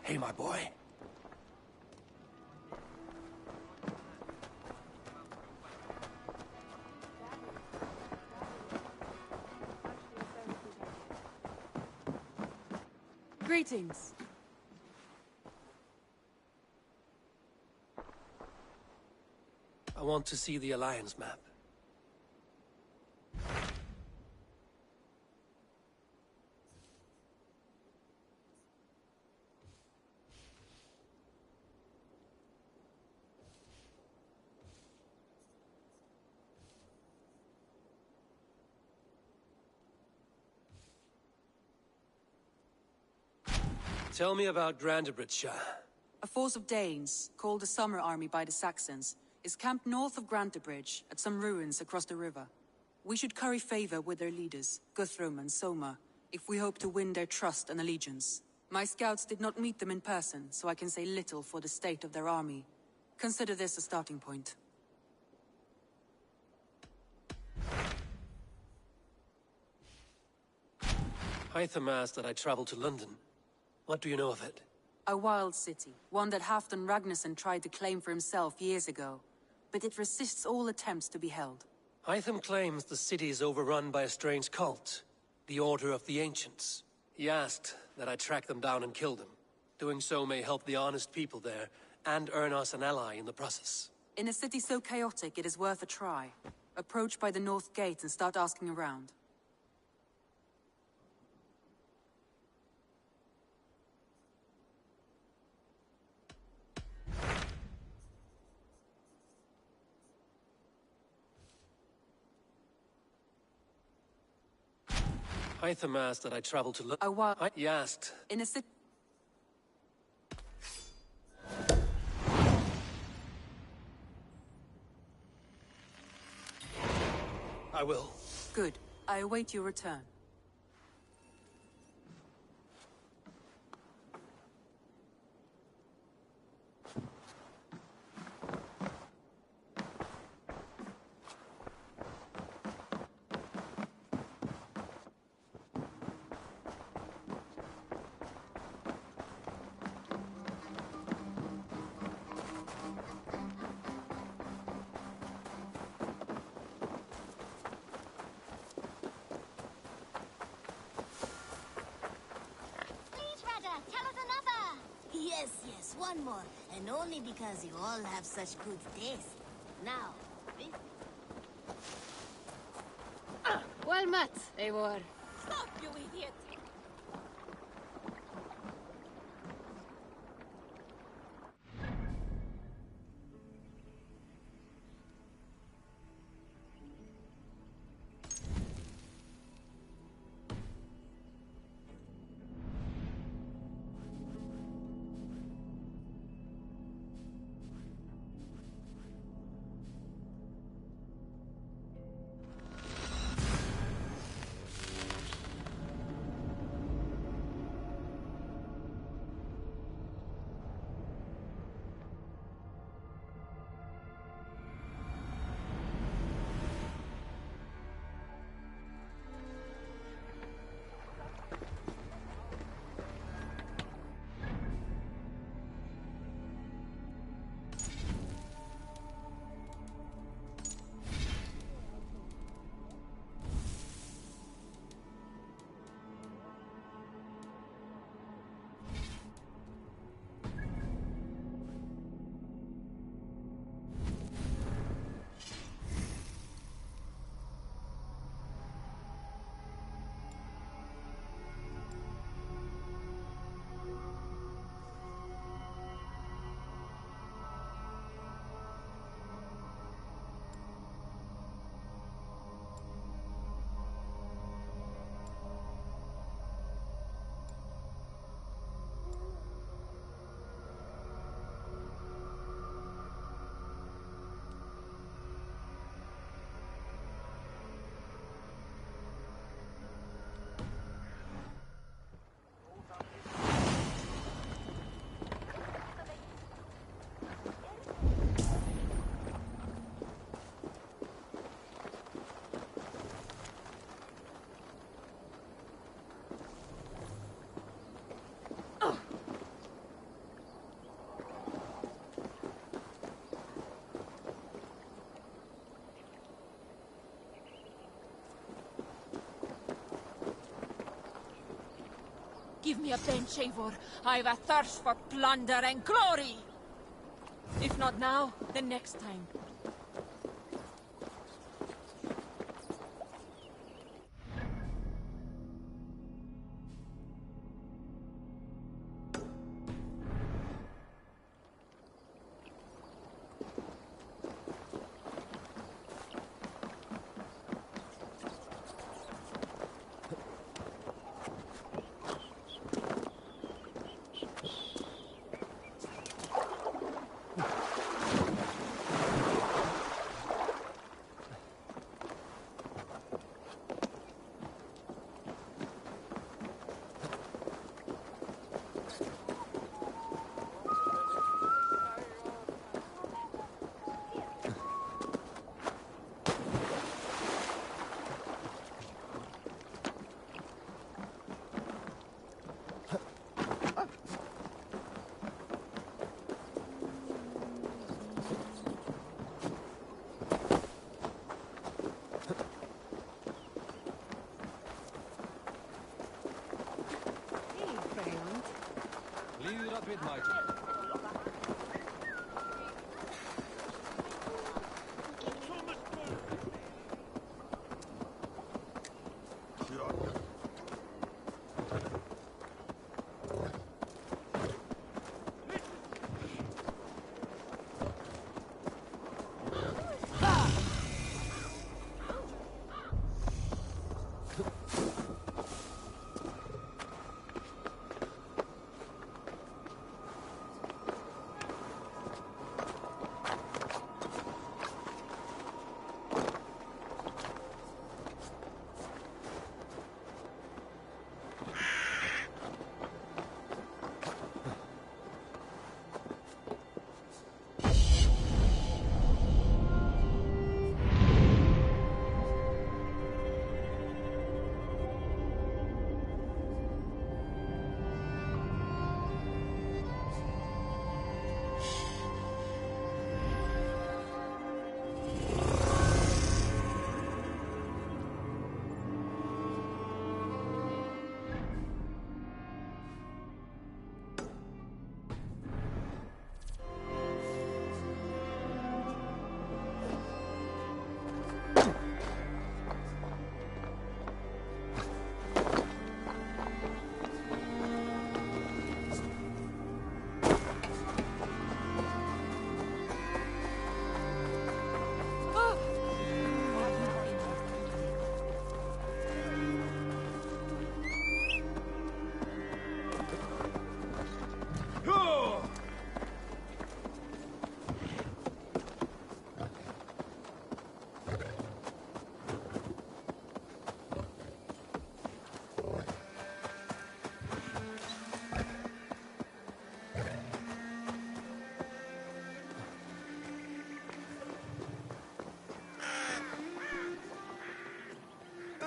Hey, my boy. Greetings. I want to see the Alliance map. Tell me about Grantebridge. A force of Danes, called the Summer Army by the Saxons, is camped north of Grantebridge at some ruins across the river. We should curry favor with their leaders, Guthrum and Soma, if we hope to win their trust and allegiance. My scouts did not meet them in person, so I can say little for the state of their army. Consider this a starting point. Hytham asked that I travel to London. What do you know of it? A wild city, one that Halfdan Ragnarsson tried to claim for himself years ago. But it resists all attempts to be held. Hytham claims the city is overrun by a strange cult, the Order of the Ancients. He asked that I track them down and kill them. Doing so may help the honest people there, and earn us an ally in the process. In a city so chaotic, it is worth a try. Approach by the North Gate and start asking around. Hytham asked that I travel to He asked. In a city... I will. Good. I await your return. Yes, one more. And only because you all have such good taste. Now, Well met, Eivor. stop, you idiot! Give me a bench, Eivor. I've a thirst for plunder and glory! If not now, then next time.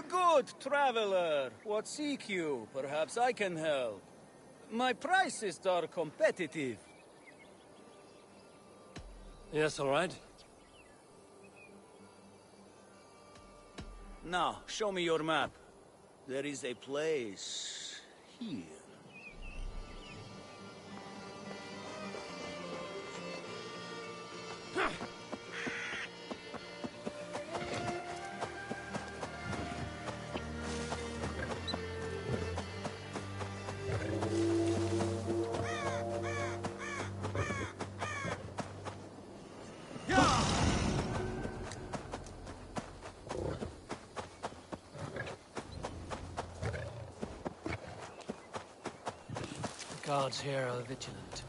Good traveler, what seek you? Perhaps I can help. My prices are competitive. Yes, all right. Now, show me your map. There is a place here. The guards here are vigilant.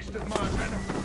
wasted my venom.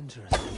Interesting.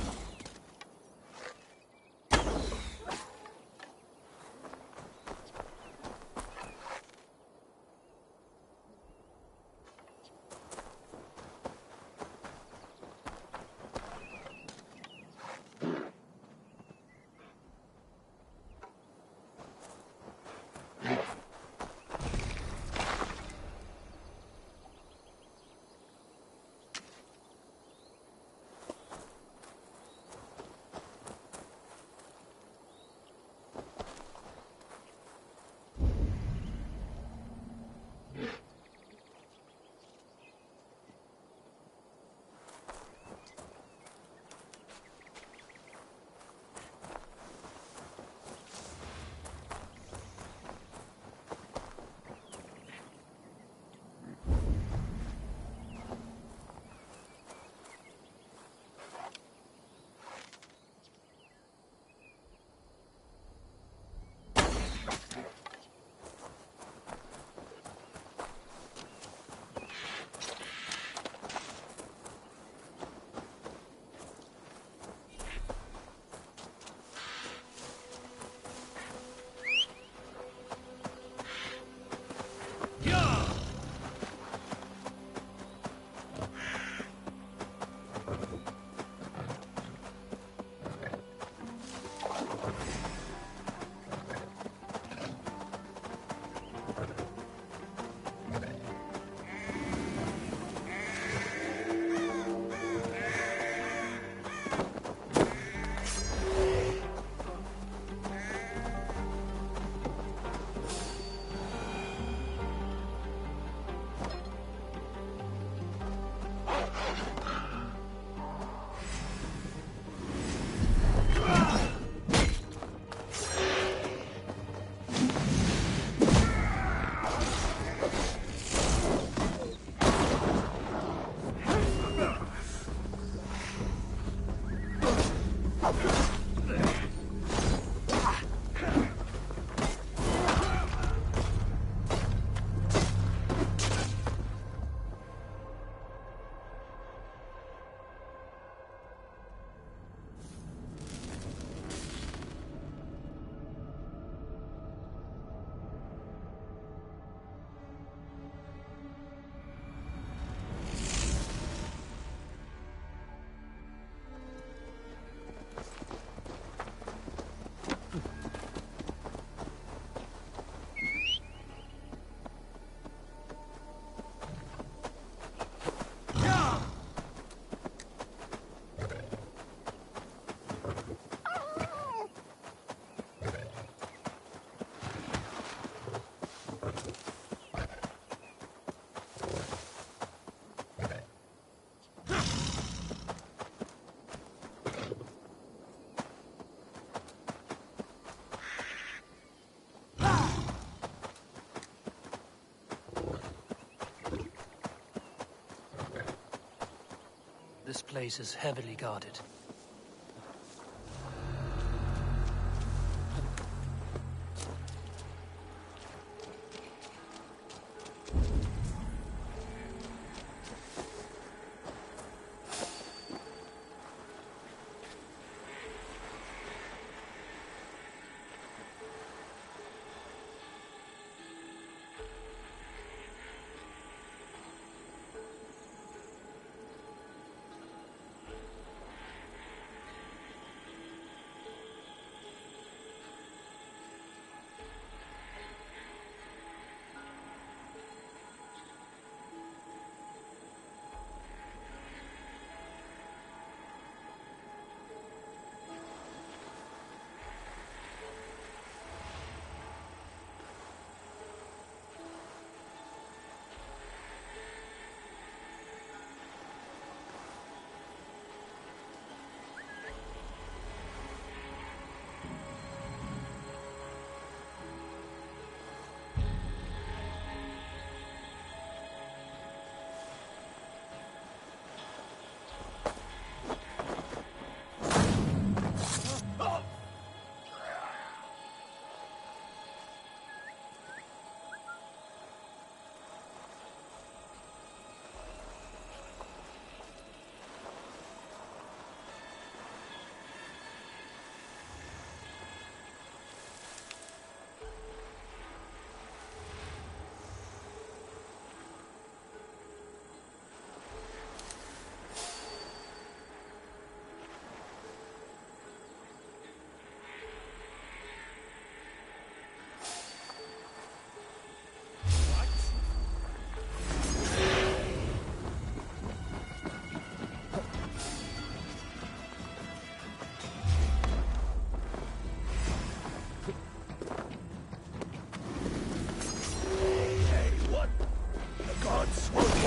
This place is heavily guarded.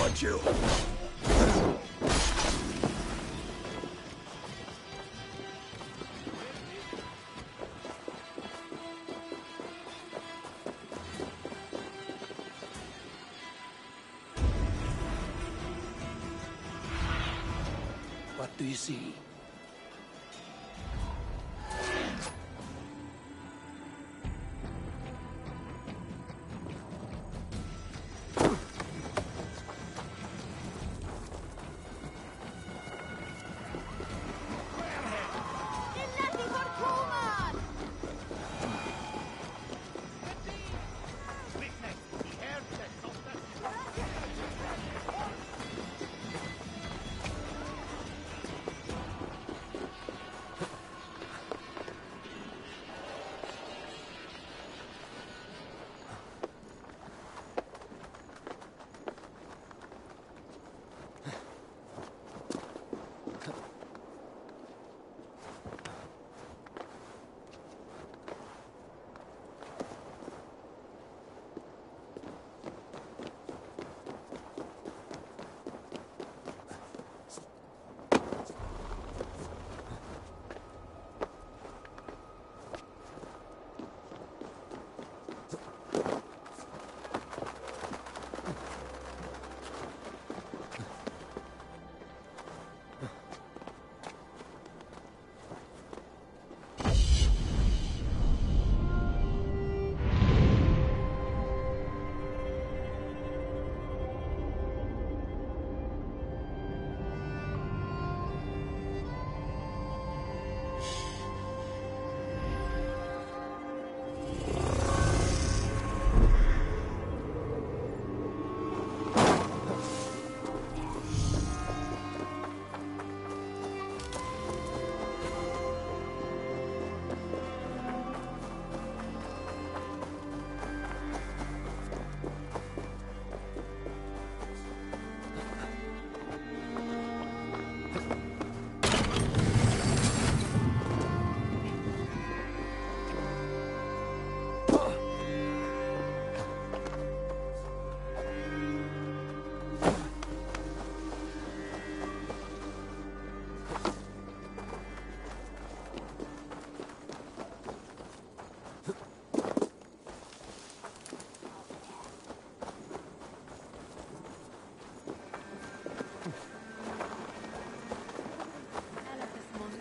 want you! What do you see?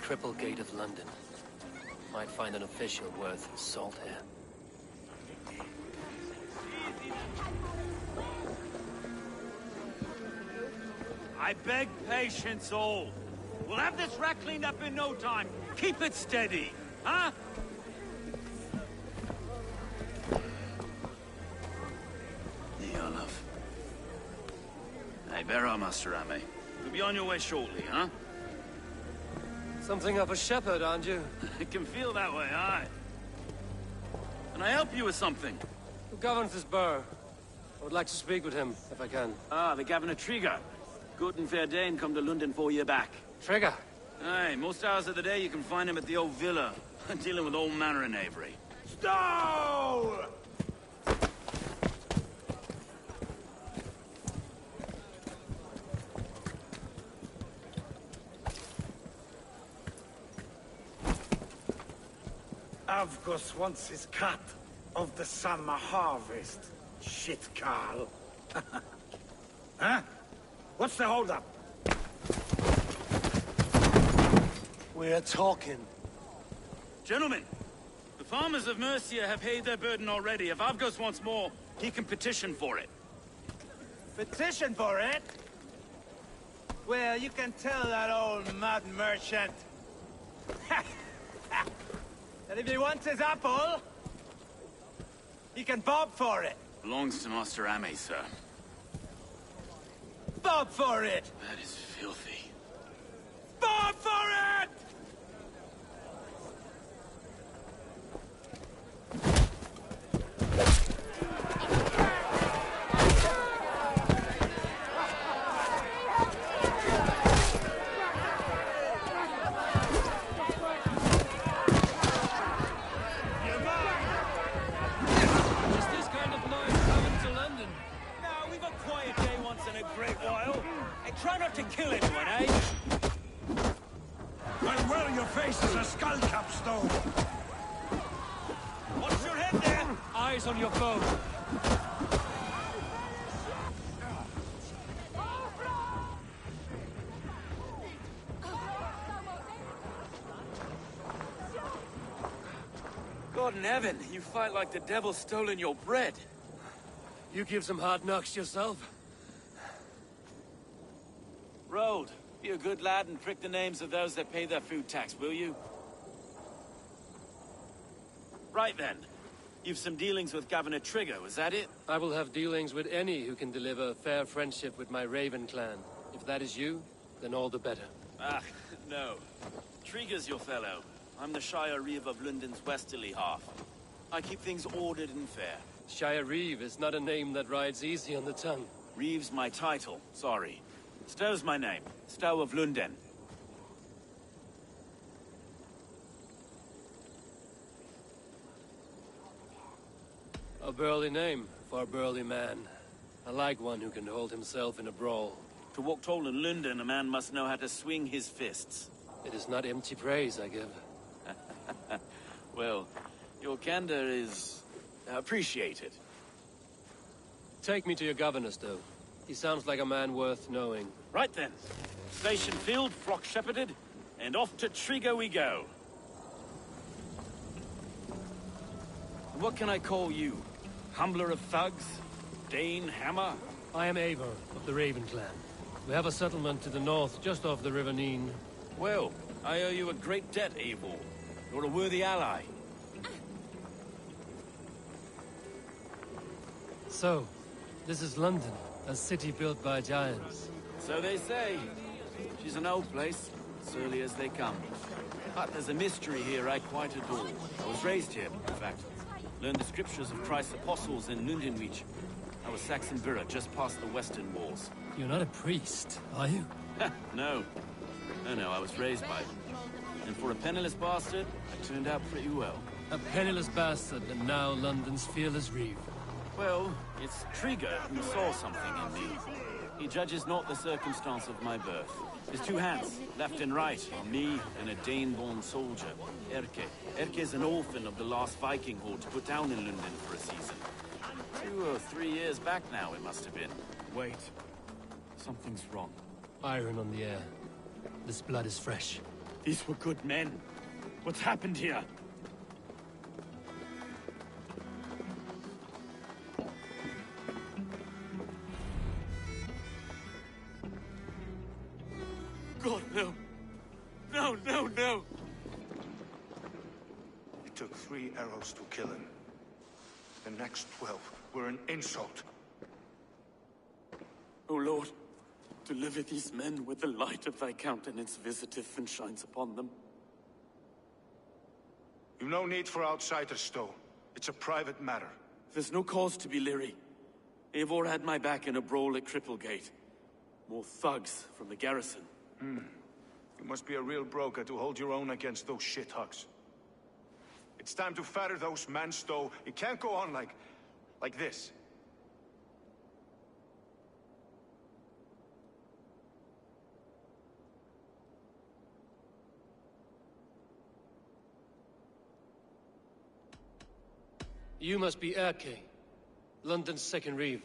Triple Gate of London. Might find an official worth his salt here. I beg patience, all. We'll have this wreck cleaned up in no time. Keep it steady, huh? Olaf. Hey, where are Master Ame? You'll be on your way shortly, huh? Something of a shepherd, aren't you? It can feel that way, aye. Can I help you with something? Who governs this burgh? I would like to speak with him, if I can. Ah, the Governor Trigger. Good and fair Dane come to London 4 year back. Trigger? Aye, most hours of the day you can find him at the old villa, dealing with all manner in Avery. Stow! Avgos wants his cut of the summer harvest. Shit, Carl. Huh? What's the holdup? We're talking. Gentlemen, the farmers of Mercia have paid their burden already. If Avgos wants more, he can petition for it. Petition for it? Well, you can tell that old mud merchant that if he wants his apple, he can bob for it. Belongs to Master Ame, sir. Bob for it! That is filthy. Bob for it! Is this kind of noise coming to London? No, we've a quiet day once in a great try not to kill anyone, eh? Well, your face is a skull capstone. Watch your head there! Eyes on your foe. God in heaven, you fight like the devil's stolen your bread. You give some hard knocks yourself. Rold, be a good lad and prick the names of those that pay their food tax, will you? Right then. You've some dealings with Governor Trigger, was that it? I will have dealings with any who can deliver a fair friendship with my Raven clan. If that is you, then all the better. Ah, no. Trigger's your fellow. I'm the Shire Reeve of London's westerly half. I keep things ordered and fair. Shire Reeve is not a name that rides easy on the tongue. Reeve's my title, sorry. Stow's my name. Stow of London. A burly name for a burly man. I like one who can hold himself in a brawl. To walk tall in London, a man must know how to swing his fists. It is not empty praise I give. Well, your candor is appreciated. Take me to your governor, Stow. He sounds like a man worth knowing. Right then. Station filled, flock shepherded, and off to Trigger we go. What can I call you? Humbler of thugs? Dane Hammer? I am Eivor of the Raven clan. We have a settlement to the north, just off the River Neen. Well, I owe you a great debt, Eivor. You're a worthy ally. So, this is London, a city built by giants. So they say. She's an old place, surly as they come. But there's a mystery here I quite adore. I was raised here, in fact. Learned the scriptures of Christ's apostles in Lundenreach. I was Saxon Borough, just past the western walls. You're not a priest, are you? No. No, I was raised by them. And for a penniless bastard, I turned out pretty well. A penniless bastard, and now London's fearless Reeve. Well, it's Trigger who saw something in me. He judges not the circumstance of my birth. His two hands, left and right, are me and a Dane-born soldier, Erke. Erke is an orphan of the last Viking horde put down in London for a season. 2 or 3 years back now, it must have been. Wait. Something's wrong. Iron on the air. This blood is fresh. These were good men. What's happened here? God, no. No, no, no! It took 3 arrows to kill him. The next 12 were an insult. O Lord, deliver these men with the light of thy countenance visiteth and shines upon them. You've no need for outsiders, Stow. It's a private matter. There's no cause to be leery. Eivor had my back in a brawl at Cripplegate. More thugs from the garrison. You must be a real broker to hold your own against those shithugs. It's time to fetter those men, Stow. It can't go on like this. You must be Erke, London's second Reeve.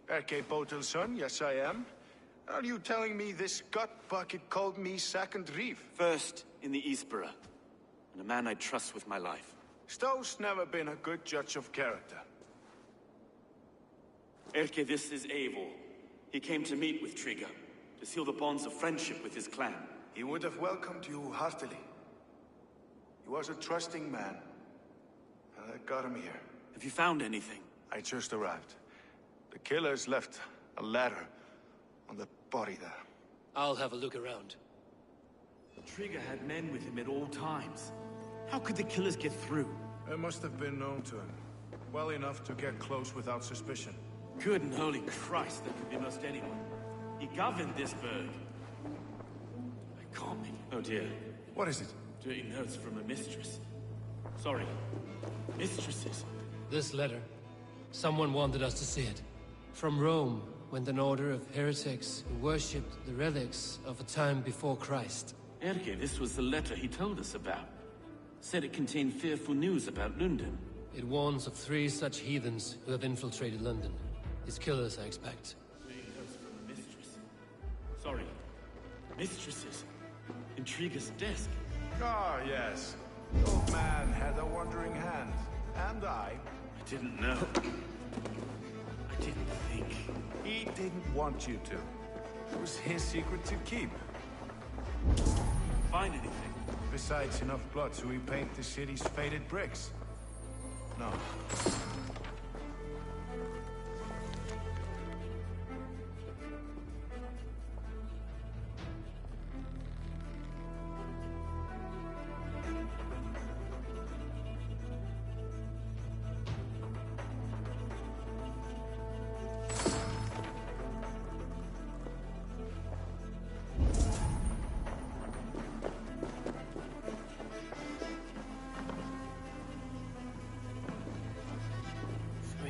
Erke Botel's son, yes I am. Are you telling me this gut bucket called me second Reeve? First in the Eastborough, and a man I trust with my life. Stow's never been a good judge of character. Erke, this is Eivor. He came to meet with Trigger, to seal the bonds of friendship with his clan. He would have welcomed you heartily. He was a trusting man. And I got him here. Have you found anything? I just arrived. The killers left a ladder on the body there. I'll have a look around. Trigger had men with him at all times. How could the killers get through? They must have been known to him. Well enough to get close without suspicion. Good and holy Christ, that could be most anyone. He governed this burg. I can't make... Oh dear. What is it? Dirty notes from a mistress. Sorry. Mistresses. This letter. Someone wanted us to see it. From Rome, went an order of heretics who worshipped the relics of a time before Christ. Erke, this was the letter he told us about. Said it contained fearful news about London. It warns of 3 such heathens who have infiltrated London. His killers, I expect. Mistress. Sorry. Mistresses. Intrigue's desk. Ah, yes. The old man had a wandering hand. And I didn't know. I didn't think. He didn't want you to. It was his secret to keep. Find anything? Besides enough blood to repaint the city's faded bricks. No.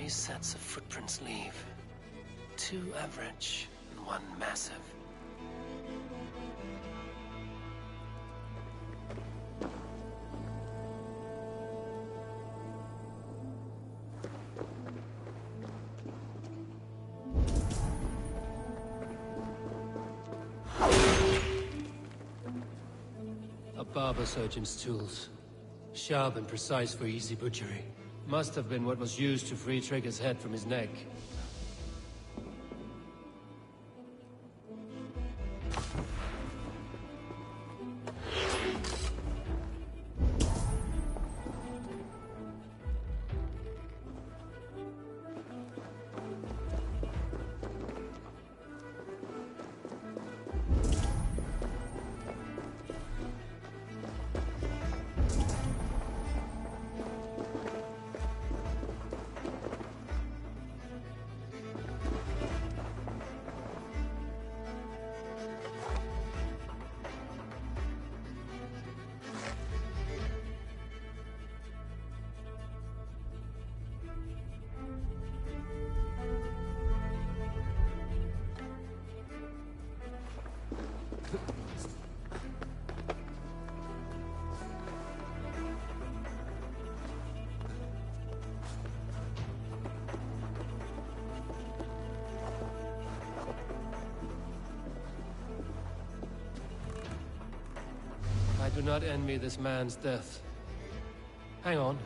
Sets of footprints leave. 2 average and 1 massive. A barber surgeon's tools. Sharp and precise for easy butchery. Must have been what was used to free Trigger's head from his neck. I do not envy this man's death. Hang on.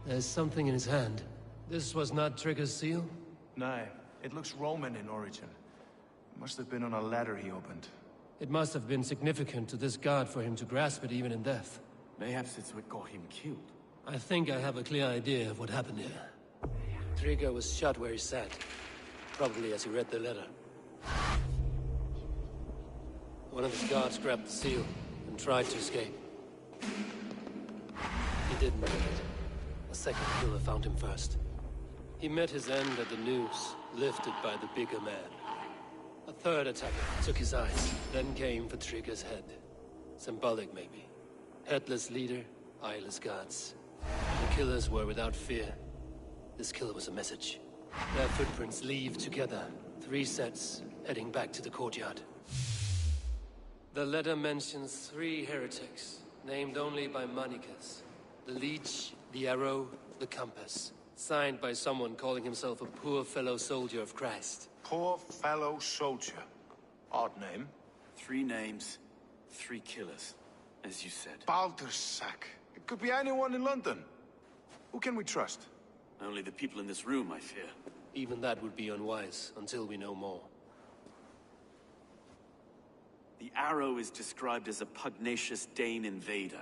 There's something in his hand. This was not Trigger's seal? No, it looks Roman in origin. Must have been on a ladder he opened. It must have been significant to this god for him to grasp it even in death. Mayhaps it's what got him killed. I think I have a clear idea of what happened here. Trigger was shot where he sat. Probably as he read the letter. One of his guards grabbed the seal and tried to escape. He didn't make it. A second killer found him first. He met his end at the noose, lifted by the bigger man. A third attacker took his eyes, then came for Trigger's head. Symbolic, maybe. Headless leader, eyeless guards. The killers were without fear. This killer was a message. Their footprints leave together. 3 sets, heading back to the courtyard. The letter mentions 3 heretics, named only by monikers. The Leech, the Arrow, the Compass. Signed by someone calling himself a poor fellow soldier of Christ. Poor fellow soldier. Odd name. 3 names, 3 killers, as you said. Baldersack. It could be anyone in London. Who can we trust? Only the people in this room, I fear. Even that would be unwise, until we know more. The Arrow is described as a pugnacious Dane invader.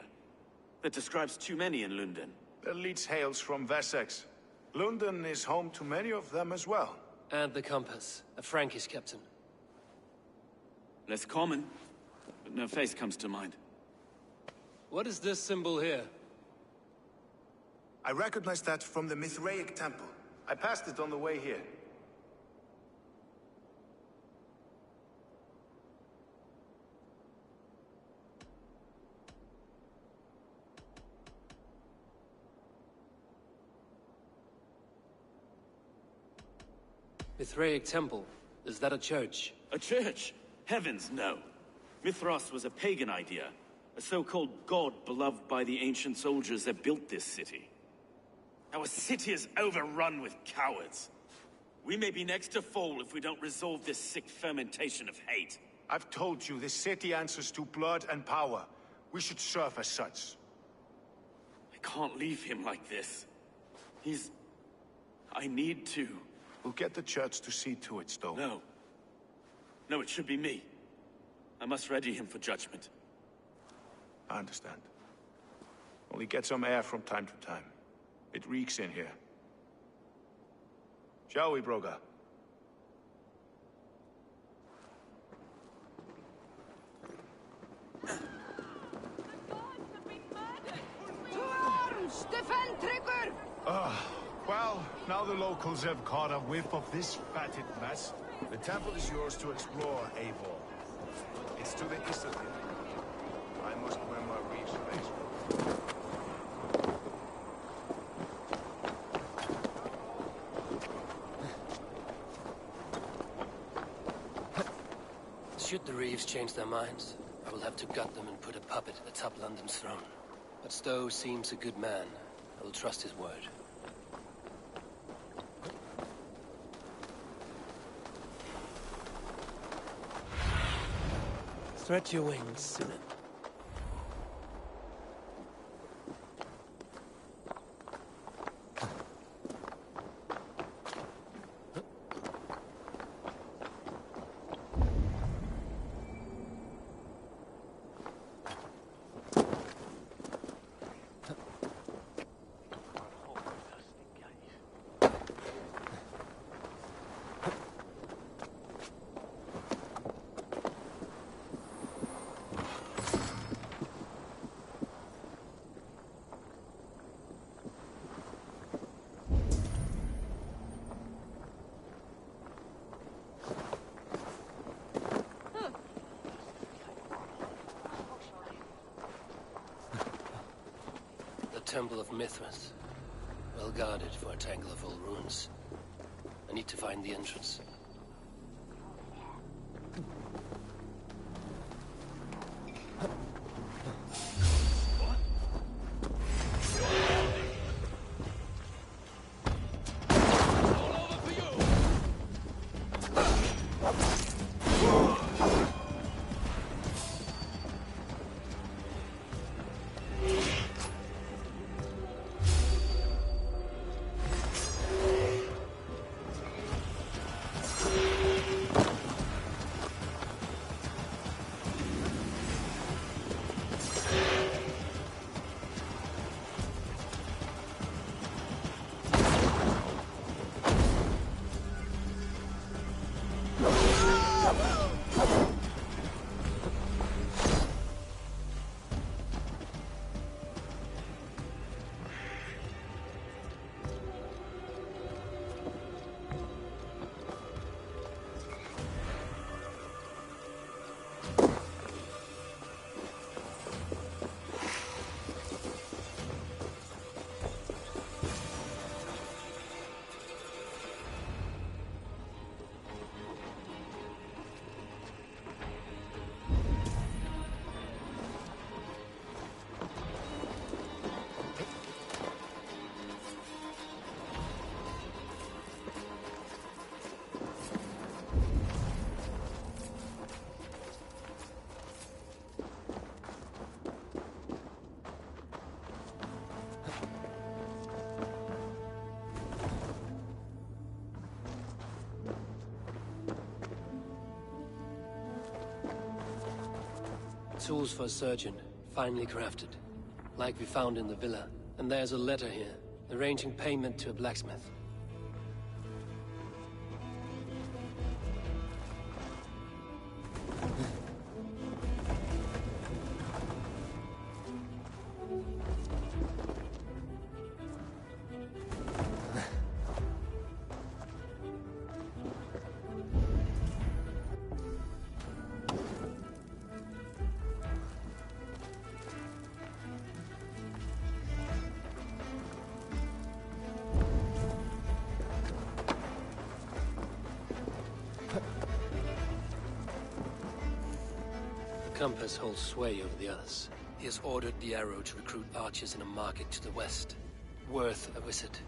That describes too many in London. The Leech hails from Wessex. London is home to many of them as well. And the Compass, a Frankish captain. Less common, but no face comes to mind. What is this symbol here? I recognize that from the Mithraic temple. I passed it on the way here. Mithraic temple. Is that a church? A church? Heavens, no. Mithras was a pagan idea. A so-called god beloved by the ancient soldiers that built this city. Our city is overrun with cowards. We may be next to fall if we don't resolve this sick fermentation of hate. I've told you, this city answers to blood and power. We should serve as such. I can't leave him like this. I need to. We'll get the church to see to it, though. No. No, it should be me. I must ready him for judgment. I understand. Only get some air from time to time. It reeks in here. Shall we, Broga? Defend Trigger! Well, now the locals have caught a whiff of this fatted mess. The temple is yours to explore, Eivor. It's to the east of here. I must wear my reefs face. Should the Reeves change their minds, I will have to gut them and put a puppet atop London's throne. But Stowe seems a good man. I will trust his word. Stretch your wings, Sinan. Temple of Mithras. Well guarded for a tangle of old ruins. I need to find the entrance. Tools for a surgeon, finely crafted. Like we found in the villa. And there's a letter here, arranging payment to a blacksmith. compass holds sway over the others. He has ordered the arrow to recruit archers in a market to the west. Worth a visit.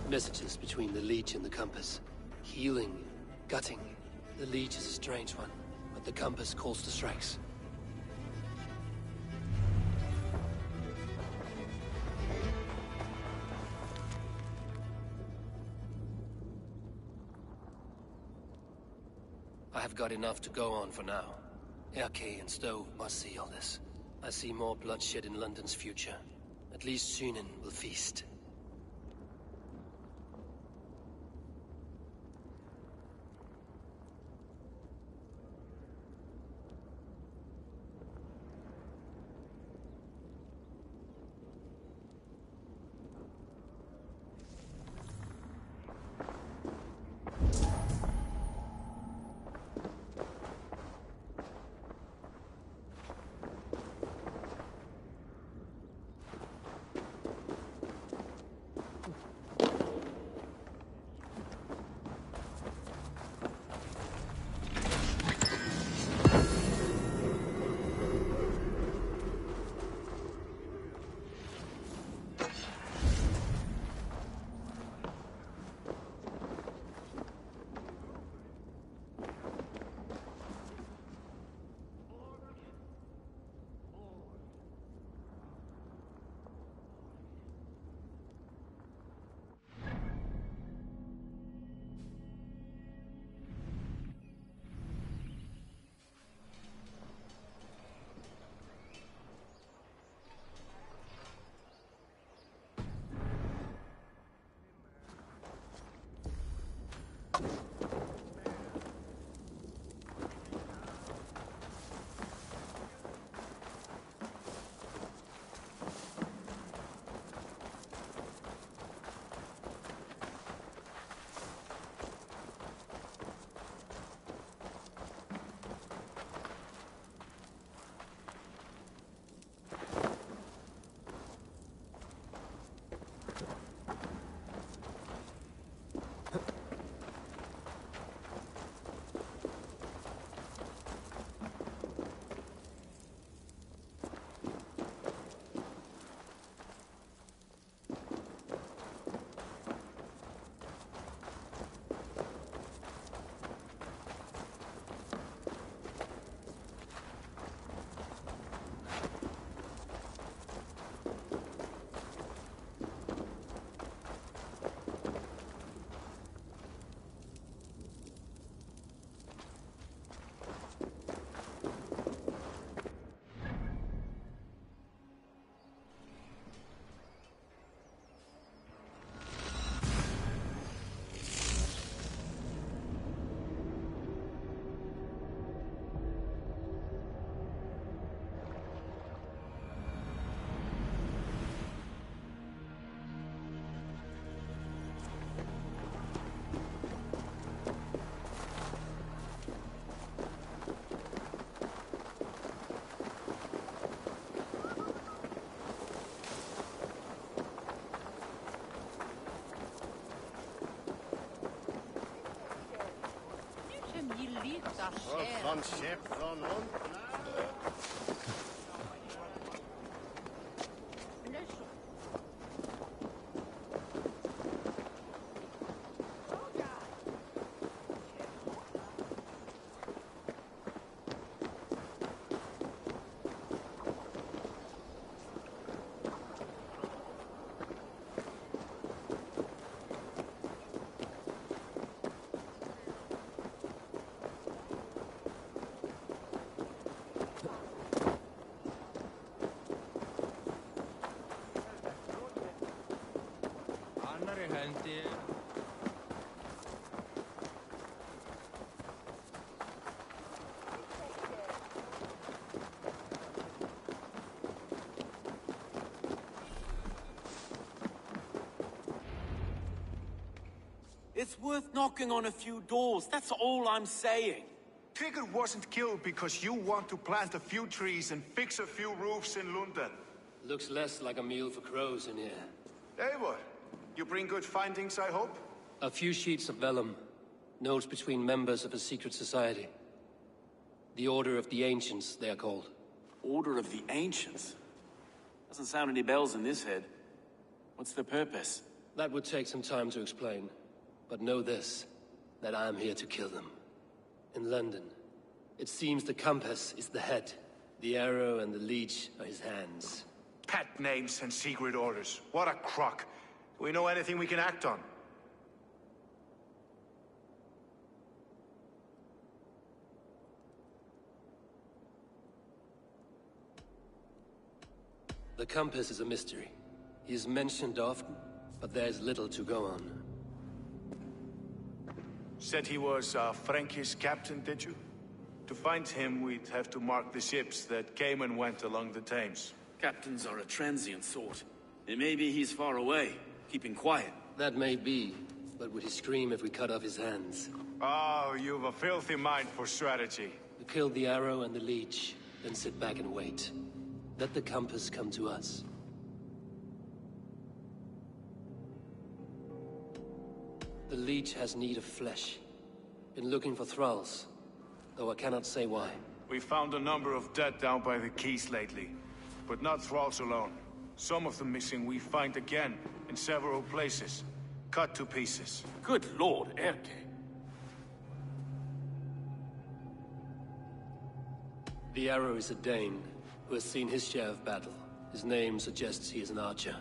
Messages between the leech and the compass. Healing, gutting. The leech is a strange one, but the compass calls to strikes. I have got enough to go on for now. Erke and Stove must see all this. I see more bloodshed in London's future. At least Sunan will feast. Van ship on one. It's worth knocking on a few doors, that's all I'm saying. Tigger wasn't killed because you want to plant a few trees and fix a few roofs in London. Looks less like a meal for crows in here. Eivor, you bring good findings, I hope? A few sheets of vellum. Notes between members of a secret society. The Order of the Ancients, they are called. Order of the Ancients? Doesn't sound any bells in this head. What's the purpose? That would take some time to explain. But know this, that I am here to kill them. In London, it seems the compass is the head. The arrow and the leech are his hands. Pet names and secret orders. What a crock. Do we know anything we can act on? The compass is a mystery. He is mentioned often, but there's little to go on. Said he was a Frankish captain, did you? To find him, we'd have to mark the ships that came and went along the Thames. Captains are a transient sort. It may be he's far away, keeping quiet. That may be, but would he scream if we cut off his hands? Oh, you've a filthy mind for strategy. We kill the arrow and the leech, then sit back and wait. Let the compass come to us. The leech has need of flesh. Been looking for thralls, though I cannot say why. We found a number of dead down by the quays lately, but not thralls alone. Some of the missing we find again in several places, cut to pieces. Good lord, Erke. The arrow is a Dane, who has seen his share of battle. His name suggests he is an archer.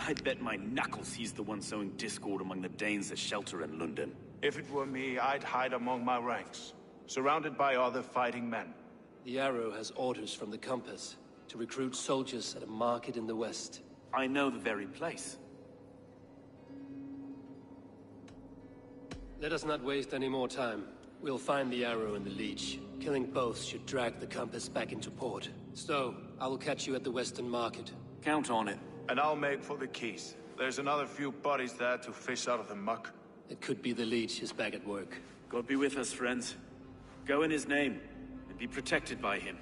I'd bet my knuckles he's the one sowing discord among the Danes that shelter in London. If it were me, I'd hide among my ranks, surrounded by other fighting men. The arrow has orders from the compass to recruit soldiers at a market in the west. I know the very place. Let us not waste any more time. We'll find the arrow and the leech. Killing both should drag the compass back into port. Stowe, I will catch you at the western market. Count on it. And I'll make for the quays. There's another few bodies there to fish out of the muck. It could be the leech is back at work. God be with us, friends. Go in his name, and be protected by him.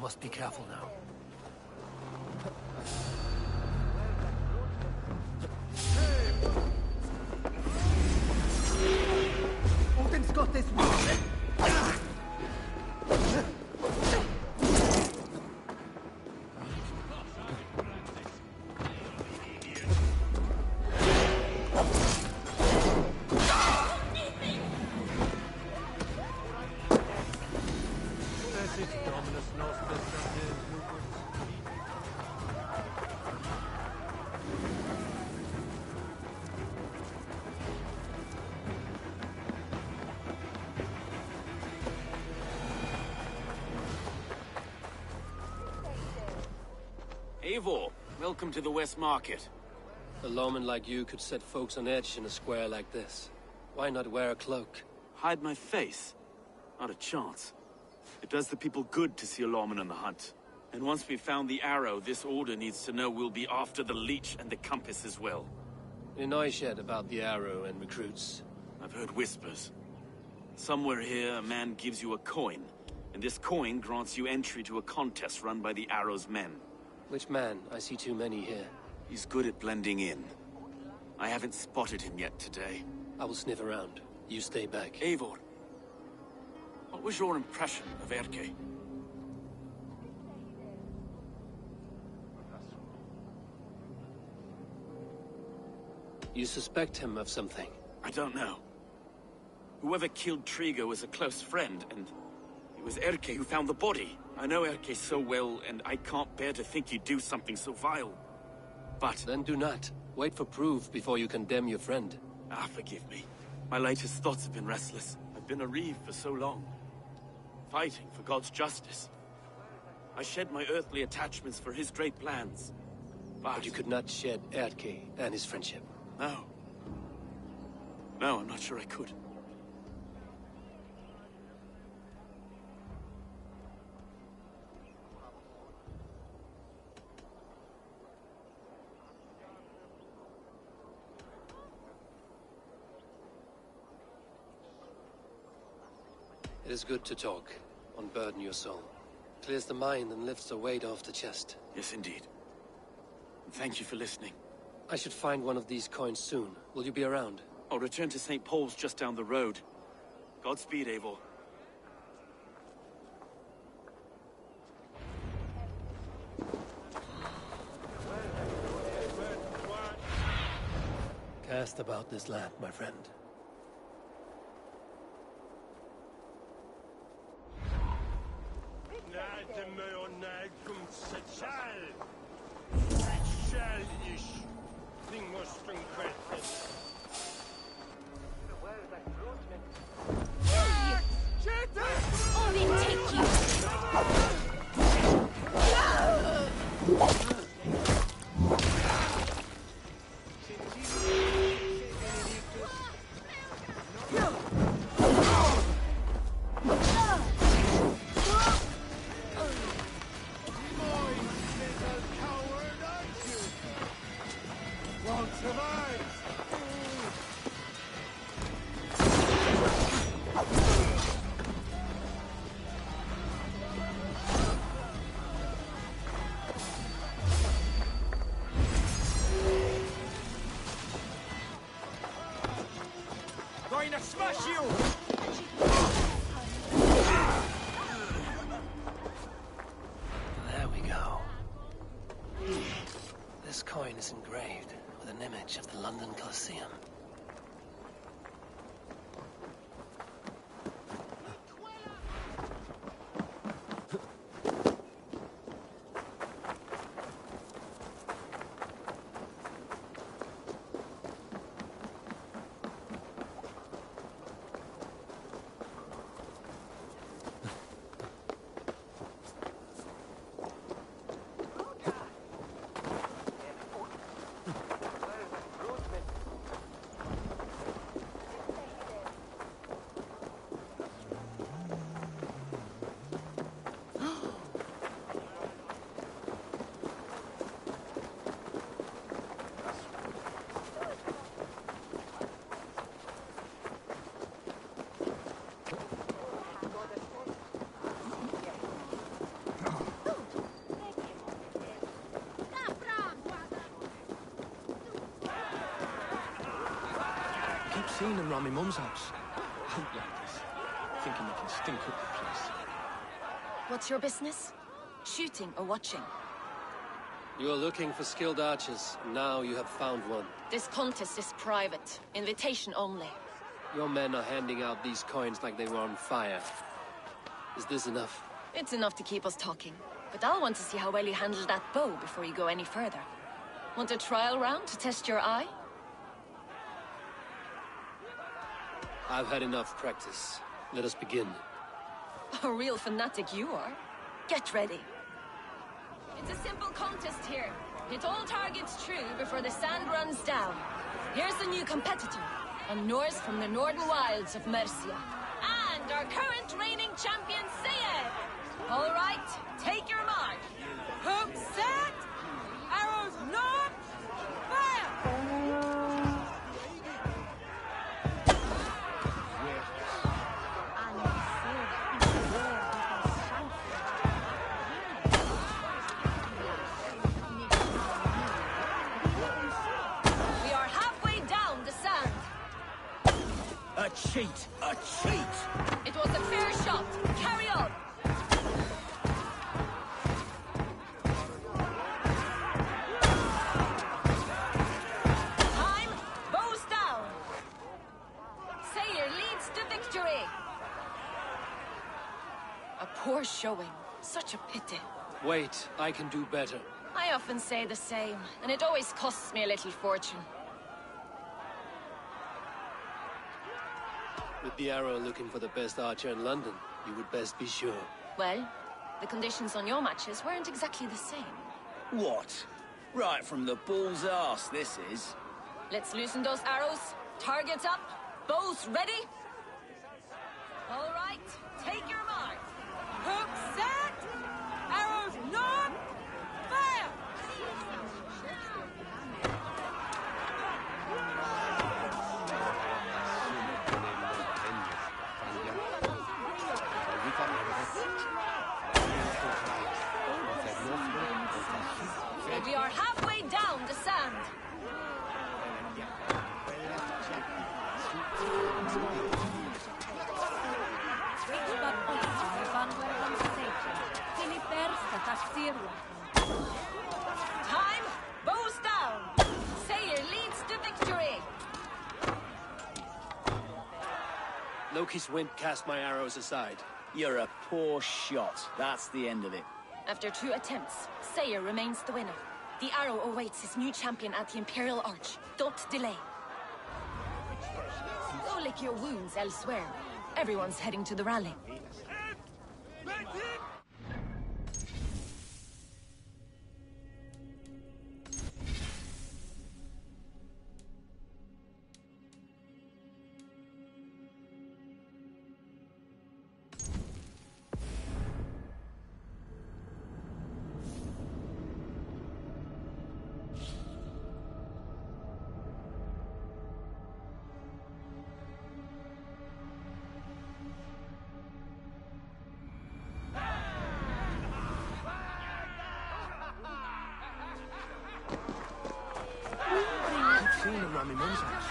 Must be careful now. Odin's got this one. Eivor, welcome to the West Market. A lawman like you could set folks on edge in a square like this. Why not wear a cloak? Hide my face? Not a chance. It does the people good to see a lawman on the hunt. And once we've found the arrow, this order needs to know we'll be after the leech and the compass as well. You know yet about the arrow and recruits? I've heard whispers. Somewhere here, a man gives you a coin, and this coin grants you entry to a contest run by the arrow's men. Which man? I see too many here. He's good at blending in. I haven't spotted him yet today. I will sniff around. You stay back. Eivor, what was your impression of Erke? You suspect him of something? I don't know. Whoever killed Trigo was a close friend, and it was Erke who found the body. I know Erke so well, and I can't bear to think he'd do something so vile. But... Then do not. Wait for proof before you condemn your friend. Ah, forgive me. My latest thoughts have been restless. I've been a reeve for so long. Fighting for God's justice. I shed my earthly attachments for his great plans. But you could not shed Erke and his friendship. No. No, I'm not sure I could. It is good to talk, unburden your soul. Clears the mind and lifts the weight off the chest. Yes, indeed. Thank you for listening. I should find one of these coins soon. Will you be around? I'll return to St. Paul's just down the road. Godspeed, Eivor. Cast about this land, my friend. Smash you! There we go. This coin is engraved with an image of the London Colosseum. Seen them round my mum's house. Out like this, thinking they can stink up the place. What's your business? Shooting or watching? You are looking for skilled archers. Now you have found one. This contest is private. Invitation only. Your men are handing out these coins like they were on fire. Is this enough? It's enough to keep us talking. But I'll want to see how well you handle that bow before you go any further. Want a trial round to test your eye? I've had enough practice. Let us begin. A real fanatic you are. Get ready. It's a simple contest here. Hit all targets true before the sand runs down. Here's the new competitor, a Norse from the northern wilds of Mercia. And our current reigning champion, Sayed! All right, take your mark. Hook set! Arrows not! Fire! We are halfway down the sand. A cheat! A cheat! It was a fair shot. Carry on. Time. Bows down. Sayer leads to victory. A poor showing. Such a pity. Wait, I can do better. I often say the same, and it always costs me a little fortune. With the arrow looking for the best archer in London, you would best be sure. Well, the conditions on your matches weren't exactly the same. What? Right from the bull's arse, this is. Let's loosen those arrows. Targets up. Bows ready. All right, take your mark. Hook set. Arrows not. Fire. We are halfway down the sand. Time. Bows down. Sayer leads to victory. Loki's wind cast my arrows aside. You're a poor shot. That's the end of it. After 2 attempts, Sayer remains the winner. The arrow awaits his new champion at the Imperial Arch. Don't delay. Go lick your wounds elsewhere. Everyone's heading to the rally. Seen them around my mum's house.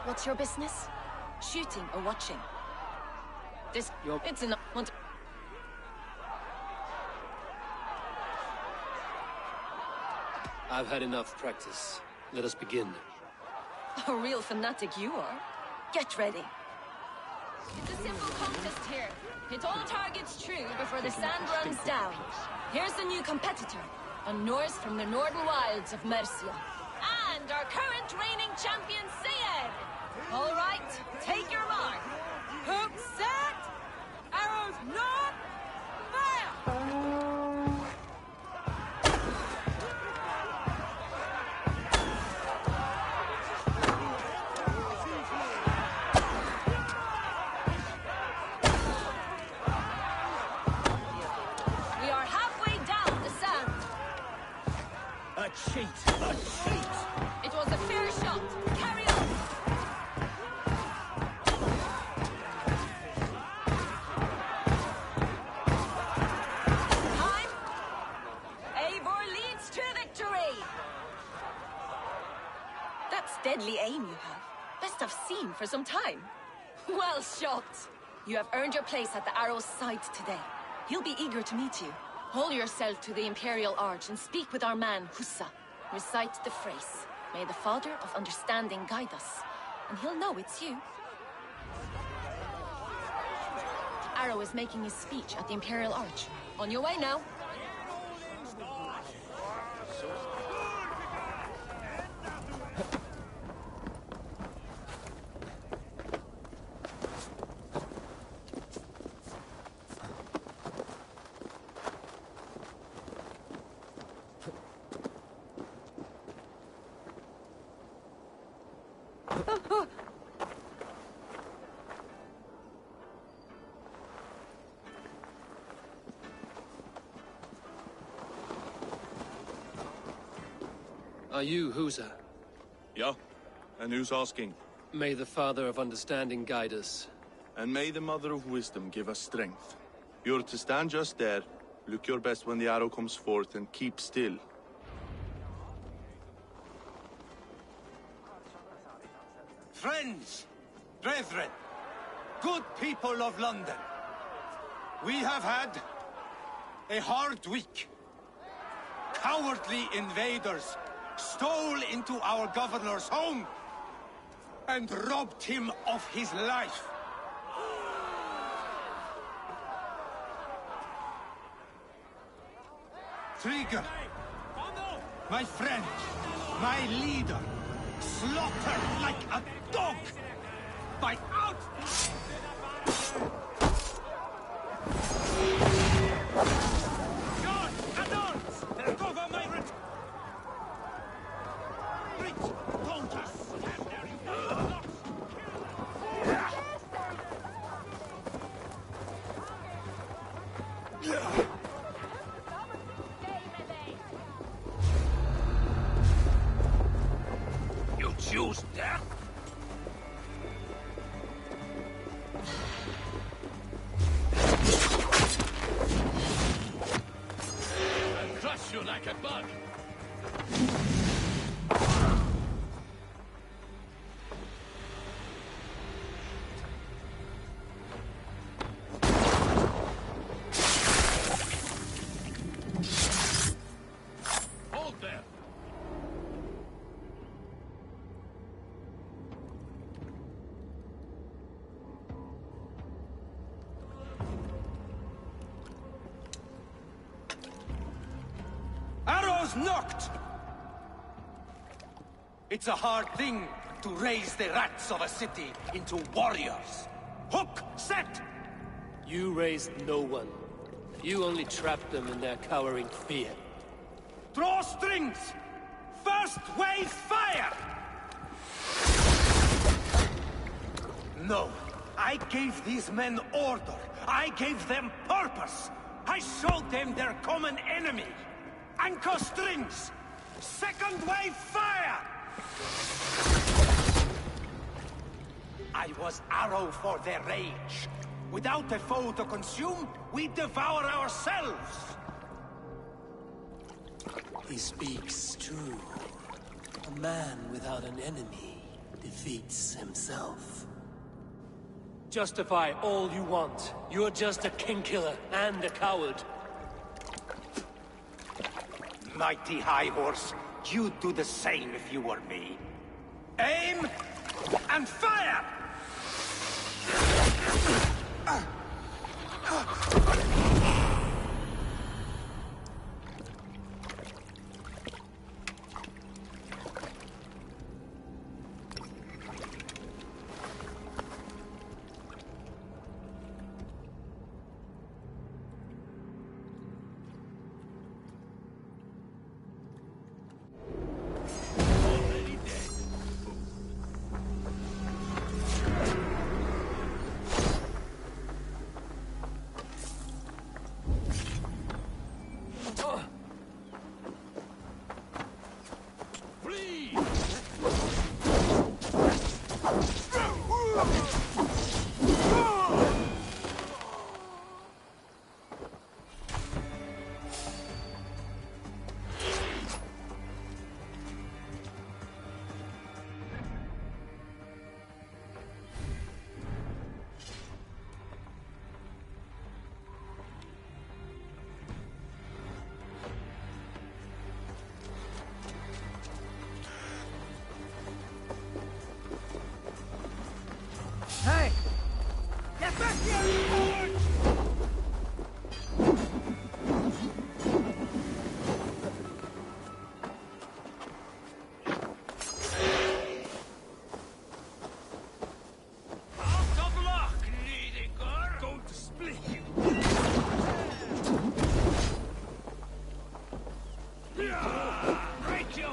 What's your business? Shooting or watching? This... It's enough. I've had enough practice. Let us begin. A real fanatic you are. Get ready. It's a simple contest here. Hit all targets true before the sand runs down. Here's the new competitor, a Norse from the northern wilds of Mercia. And our current reigning champion, Sayed! All right, take your mark. Hook set! Arrows not! Fire! We are halfway down the sand. A cheat! A cheat! It was a fair shot. Carry on. Time. Eivor leads to victory. That's deadly aim you have. Best I've seen for some time. Well shot. You have earned your place at the arrow's side today. He'll be eager to meet you. Hold yourself to the Imperial Arch and speak with our man, Hussa. Recite the phrase. May the Father of Understanding guide us. And he'll know it's you. The arrow is making his speech at the Imperial Arch. On your way now. Are you Husa? Yeah? And who's asking? May the Father of Understanding guide us. And may the Mother of Wisdom give us strength. You're to stand just there, look your best when the arrow comes forth, and keep still. Friends, brethren, good people of London, we have had a hard week. Cowardly invaders stole into our governor's home and robbed him of his life. Trigger, my friend, my leader, slaughtered like a dog by out. God, adults, cover my ret. Reach, don't just stand there, you You choose death? I'll crush you like a bug. Hold there. Arrows knocked! It's a hard thing to raise the rats of a city into warriors. Hook, set! You raised no one. You only trapped them in their cowering fear. Draw strings! First wave fire! No, I gave these men order. I gave them purpose. I showed them their common enemy. Anchor strings! Second wave fire! I was arrow for their rage. Without a foe to consume, we devour ourselves! He speaks true. A man without an enemy defeats himself. Justify all you want. You're just a king-killer and a coward. Mighty High Horse, you'd do the same if you were me. Aim and fire! Hey! Get back here! Out of luck, leading girl! Going to split you! Break you!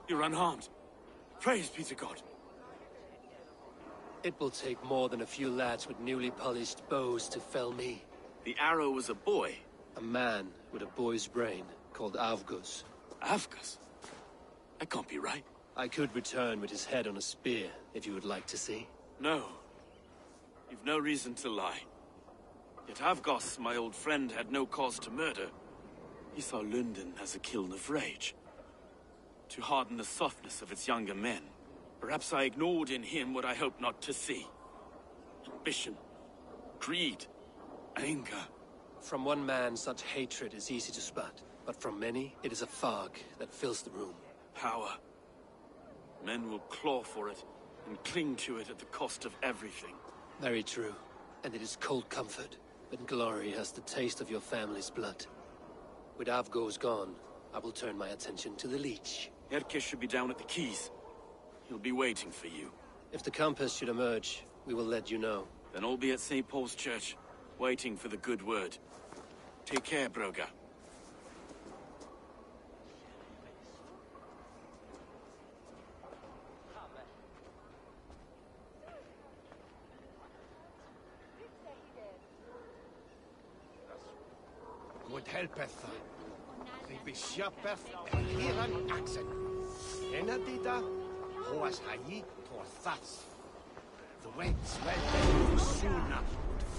You're unharmed. Praise be to God. It will take more than a few lads with newly polished bows to fell me. The arrow was a boy. A man with a boy's brain, called Avgus. Avgus? That can't be right. I could return with his head on a spear, if you would like to see. No. You've no reason to lie. Yet Avgos, my old friend, had no cause to murder. He saw London as a kiln of rage. To harden the softness of its younger men. Perhaps I ignored in him what I hoped not to see. Ambition, greed, anger. From one man, such hatred is easy to spot. But from many, it is a fog that fills the room. Power. Men will claw for it, and cling to it at the cost of everything. Very true. And it is cold comfort, when glory has the taste of your family's blood. With Avgos gone, I will turn my attention to the Leech. Erke should be down at the quays. He'll be waiting for you. If the Compass should emerge, we will let you know. Then I'll be at St. Paul's Church, waiting for the good word. Take care, Broga. Good helpeth. The bishopeth Hiran accent. Enadida, Hoas Hayi, Torthas. The waits well sooner,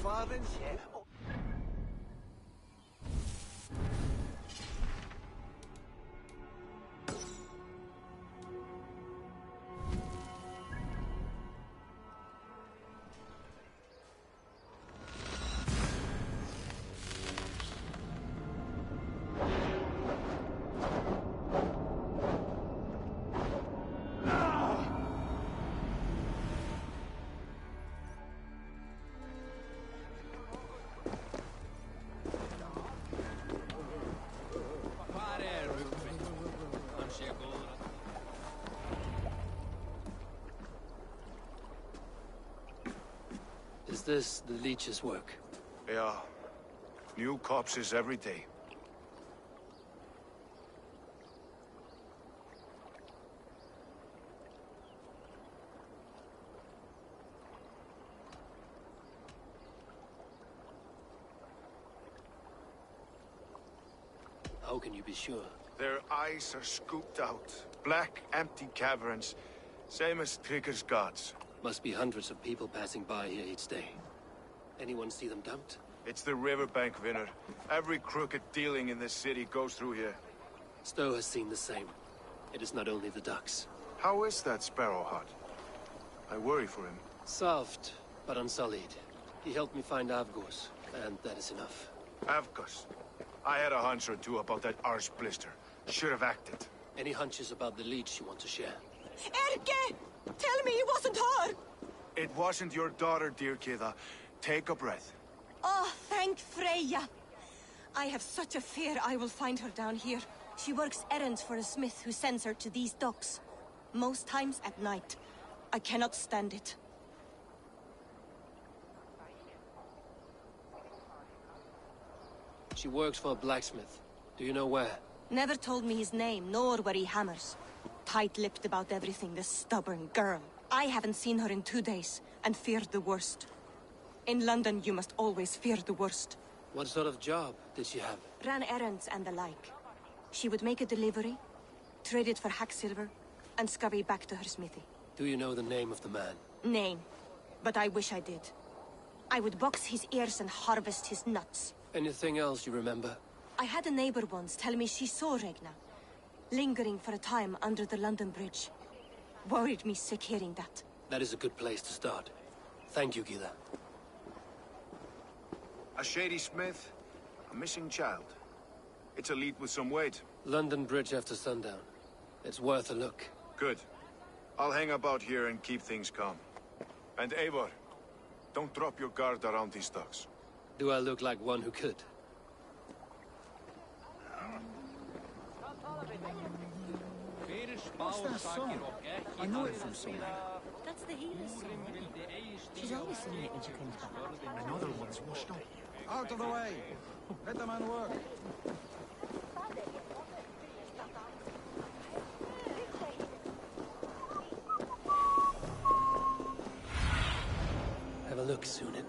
foreign. Is this the Leech's work? Yeah. New corpses every day. How can you be sure? Their eyes are scooped out. Black, empty caverns. Same as Trigger's gods. Must be hundreds of people passing by here each day. Anyone see them dumped? It's the riverbank, Vinner. Every crooked dealing in this city goes through here. Stowe has seen the same. It is not only the ducks. How is that Sparrow Hut? I worry for him. Soft, but unsullied. He helped me find Avgos, and that is enough. Avgos. I had a hunch or two about that arse blister. Should have acted. Any hunches about the Leech you want to share? Erke! Tell me it wasn't her! It wasn't your daughter, dear Kida. Take a breath. Oh, thank Freya. I have such a fear I will find her down here. She works errands for a smith who sends her to these docks. Most times at night. I cannot stand it. She works for a blacksmith. Do you know where? Never told me his name, nor where he hammers. Tight-lipped about everything, the stubborn girl. I haven't seen her in 2 days, and feared the worst. In London, you must always fear the worst. What sort of job did she have? Ran errands and the like. She would make a delivery, trade it for hack silver, and scurry back to her smithy. Do you know the name of the man? Name. But I wish I did. I would box his ears and harvest his nuts. Anything else you remember? I had a neighbor once tell me she saw Regna, lingering for a time under the London Bridge. Worried me sick hearing that. That is a good place to start. Thank you, Gila. A shady smith, a missing child. It's a lead with some weight. London Bridge after sundown. It's worth a look. Good. I'll hang about here and keep things calm. And Eivor, don't drop your guard around these thugs. Do I look like one who could? What's that song? I know it from somewhere. That's the healer's song. She's always singing it when she comes back. Another one's washed up. Out of the way! Let the man work. Have a look, Sunan.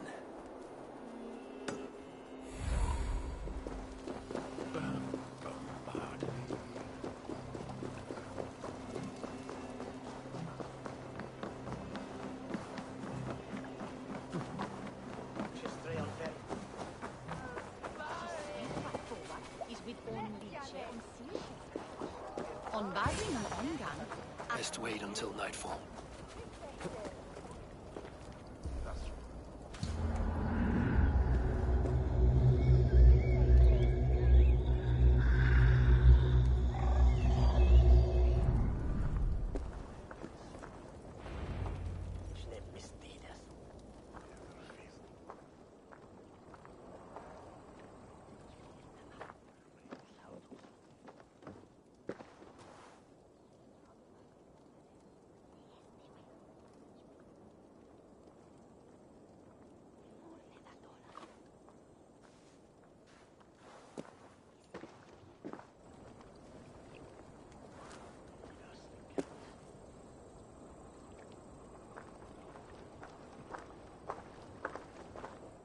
Best wait until nightfall.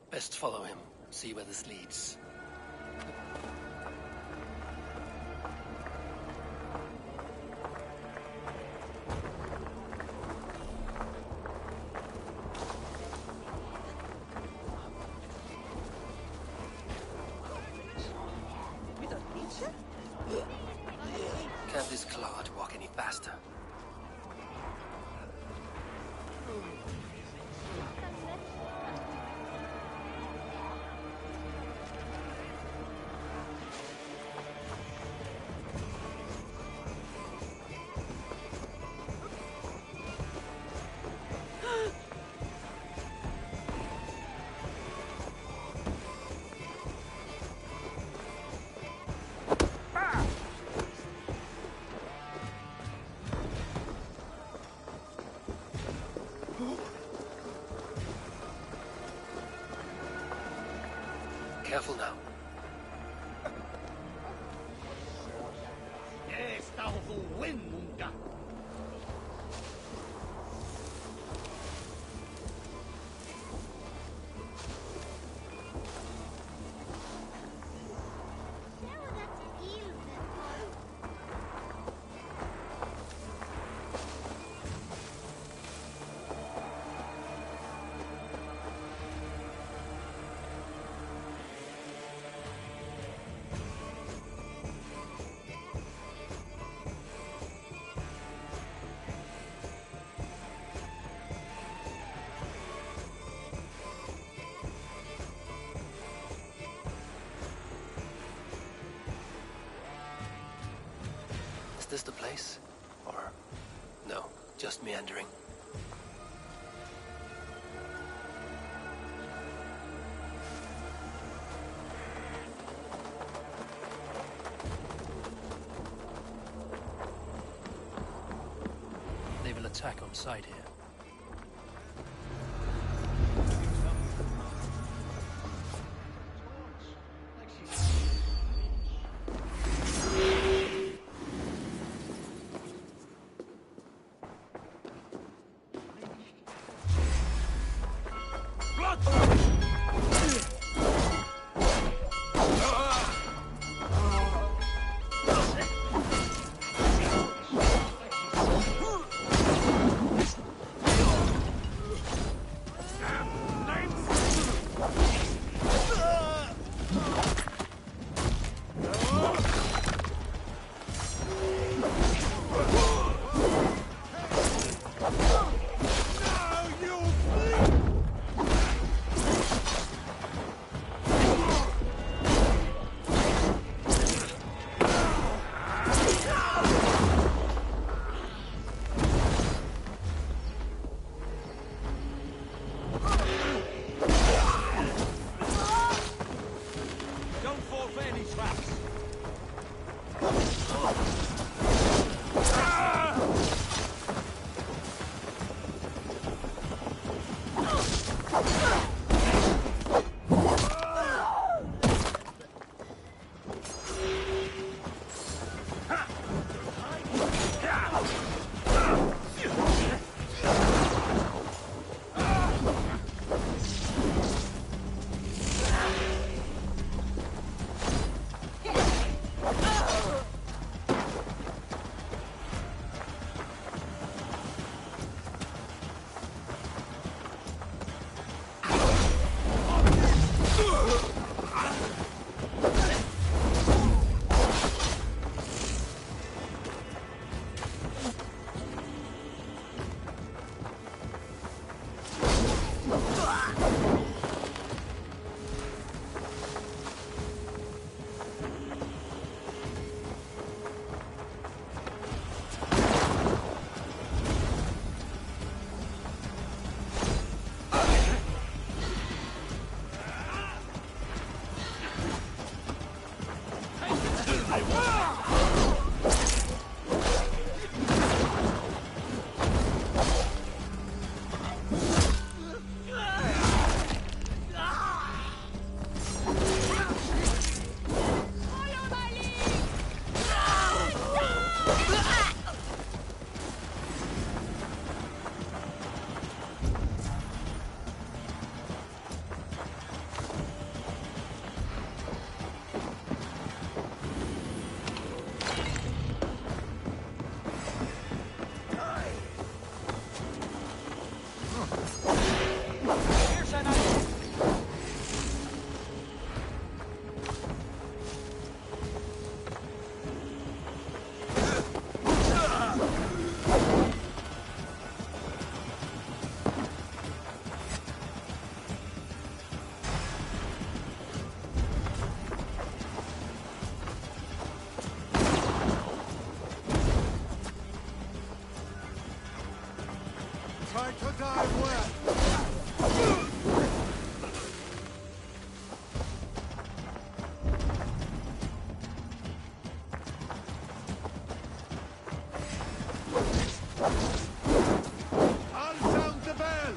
Best follow him, see where this leads. Can't this clod walk any faster? Careful now. Is this the place? Or no, just meandering? They will attack on sight here. like to die well. I'll sound the bell.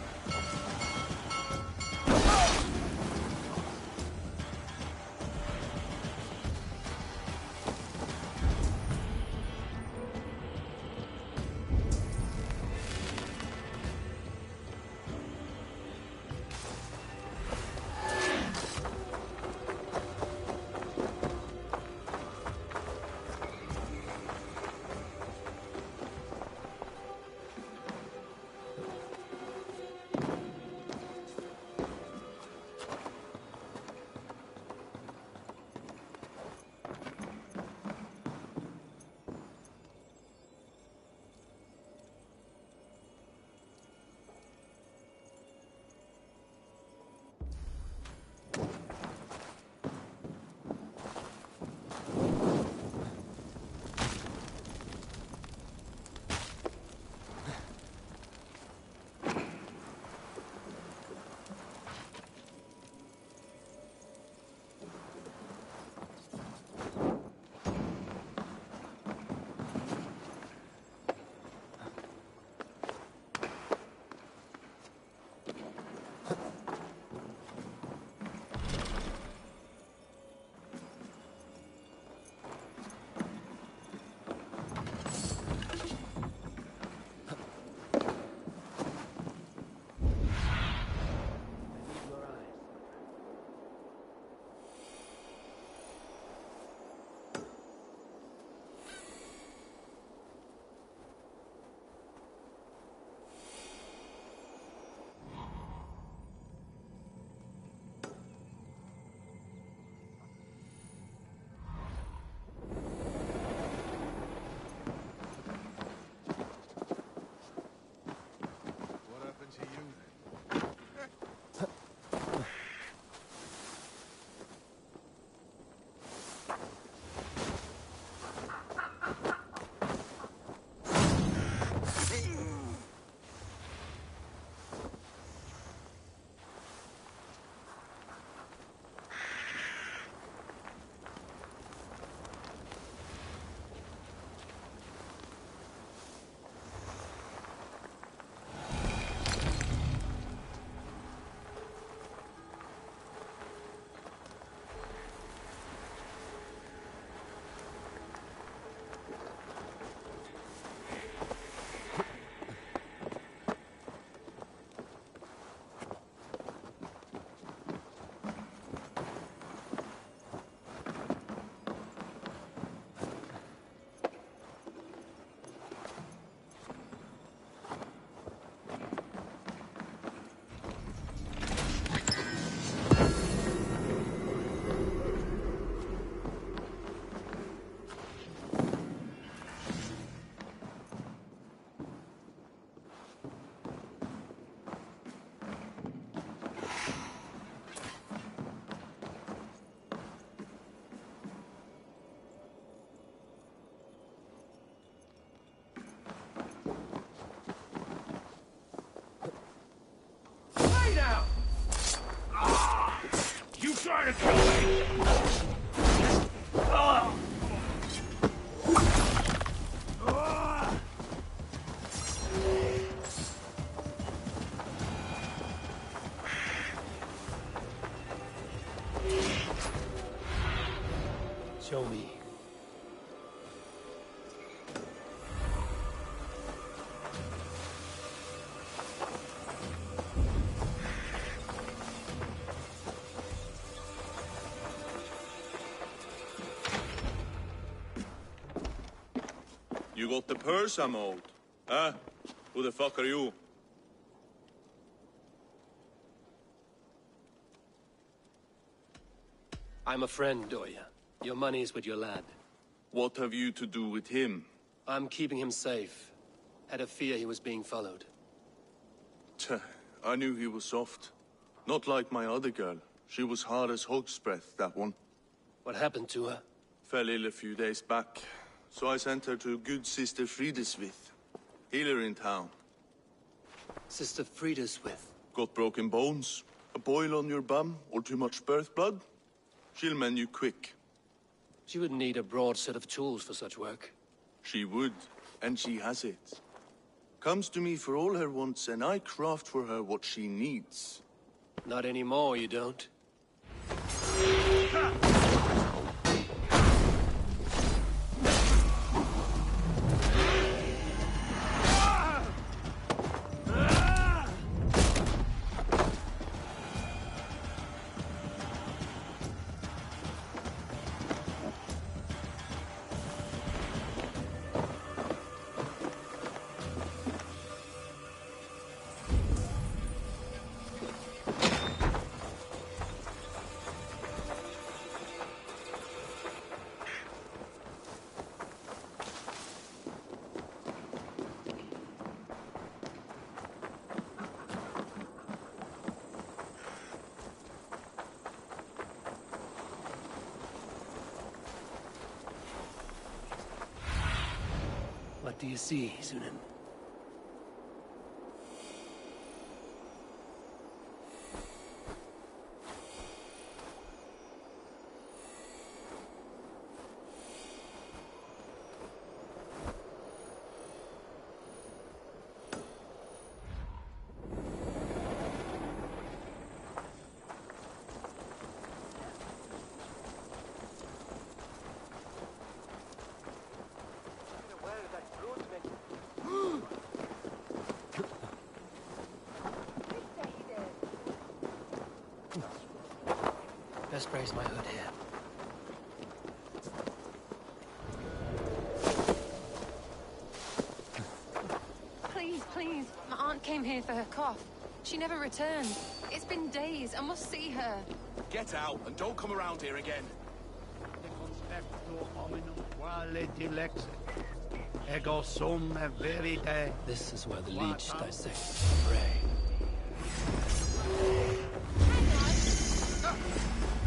trying to kill me! Show me. You got the purse I'm owed? Huh? Who the fuck are you? I'm a friend, Doya. Your money's with your lad. What have you to do with him? I'm keeping him safe. Had a fear he was being followed. Tch, I knew he was soft. Not like my other girl. She was hard as hog's breath, that one. What happened to her? Fell ill a few days back. So I sent her to good sister Fridesvith. Healer in town. Sister Frida's with? Got broken bones, a boil on your bum, or too much birth blood? She'll mend you quick. She would need a broad set of tools for such work. She would, and she has it. Comes to me for all her wants, and I craft for her what she needs. Not anymore, you don't. What do you see, Sunan? Best raise my hood here. Please, please. My aunt came here for her cough. She never returned. It's been days. I must see her. Get out and don't come around here again. This is where the leech dissects the prey.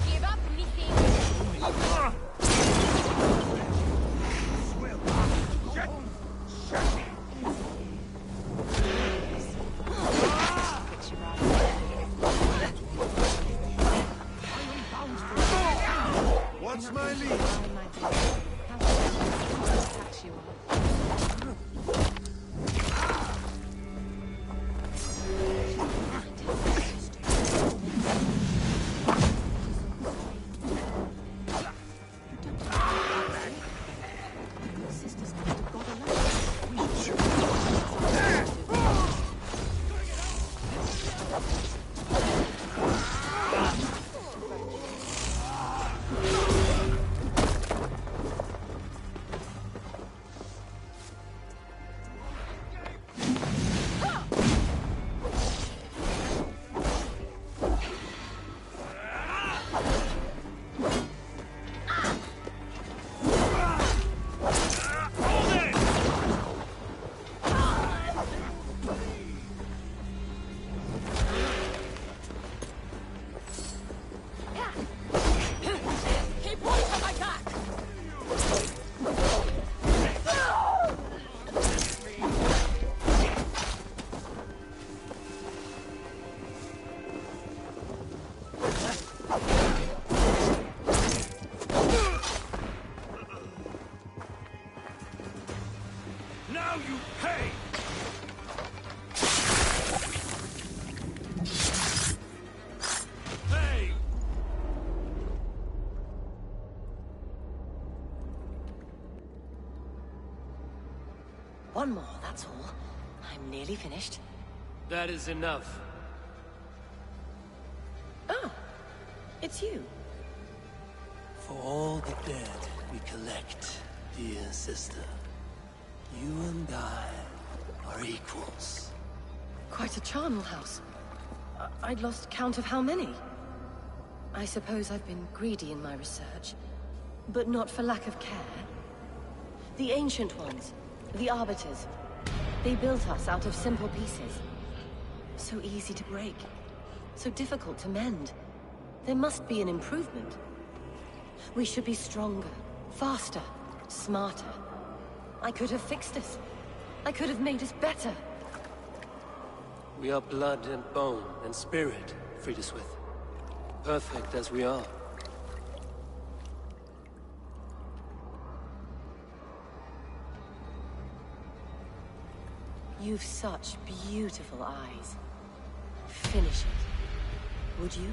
Give up, methinks. What's my lead? Now you pay! Pay! One more, that's all. I'm nearly finished. That is enough. Oh, it's you. For all the dead we collect, dear sister, you and I are equals. Quite a charnel house. I'd lost count of how many. I suppose I've been greedy in my research, but not for lack of care. The Ancient Ones, the Arbiters, they built us out of simple pieces. So easy to break, so difficult to mend. There must be an improvement. We should be stronger, faster, smarter. I could have fixed us. I could have made us better. We are blood and bone and spirit, Friediswith. Perfect as we are. You've such beautiful eyes. Finish it, would you?